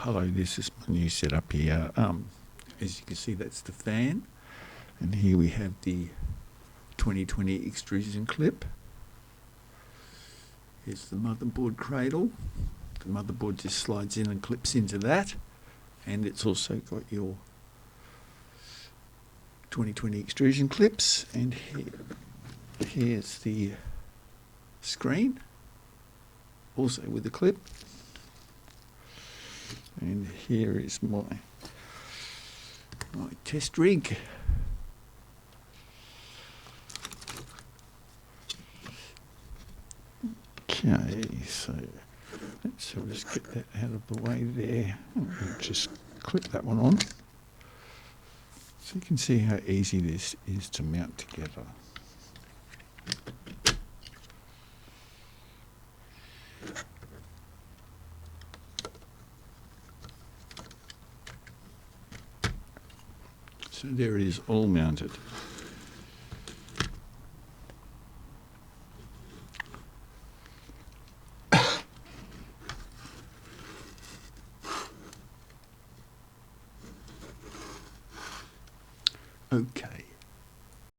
Hello, this is my new setup here. As you can see, that's the fan, and here we have the 2020 extrusion clip. Here's the motherboard cradle. The motherboard just slides in and clips into that, and it's also got your 2020 extrusion clips, and here's the screen, also with the clip. And here is my test rig. Okay, so let's just get that out of the way there. Just clip that one on. So you can see how easy this is to mount together. So there it is, all mounted. Okay,